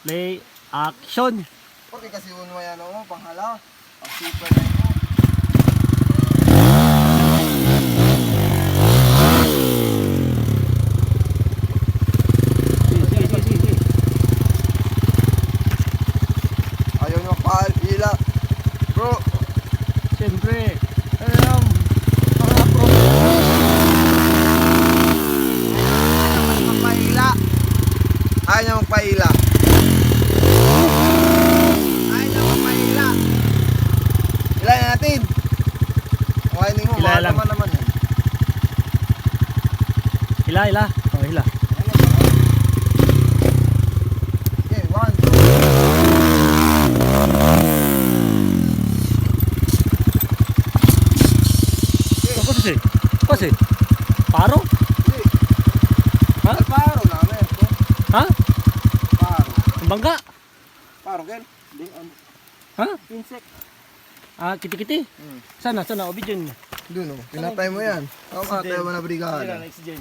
Play, action! Porque kasi uno yan o, panghala. Ang super na ito. Sige. Ayaw nyo magpahila. Bro, Siyempre, alam, mga pro. magpahila. Ayaw nyo magpahila. Ayaw nyo magpahila. Hilahin natin. Okay, hindi mo, Hila mahal lang. naman yan. Hila. Oh, hila. Okay, 1, 2. Kasi? Paro? Hindi. Ha? Ay, paro namin. Ha? Paro. Bangga? Paro, Ken? Hindi, Ha? insect. Ah, kiti-kiti? Sana, o video niyo. Doon o, pinatay mo yan. Ako ka, tayo mo na brigahan. Next gen.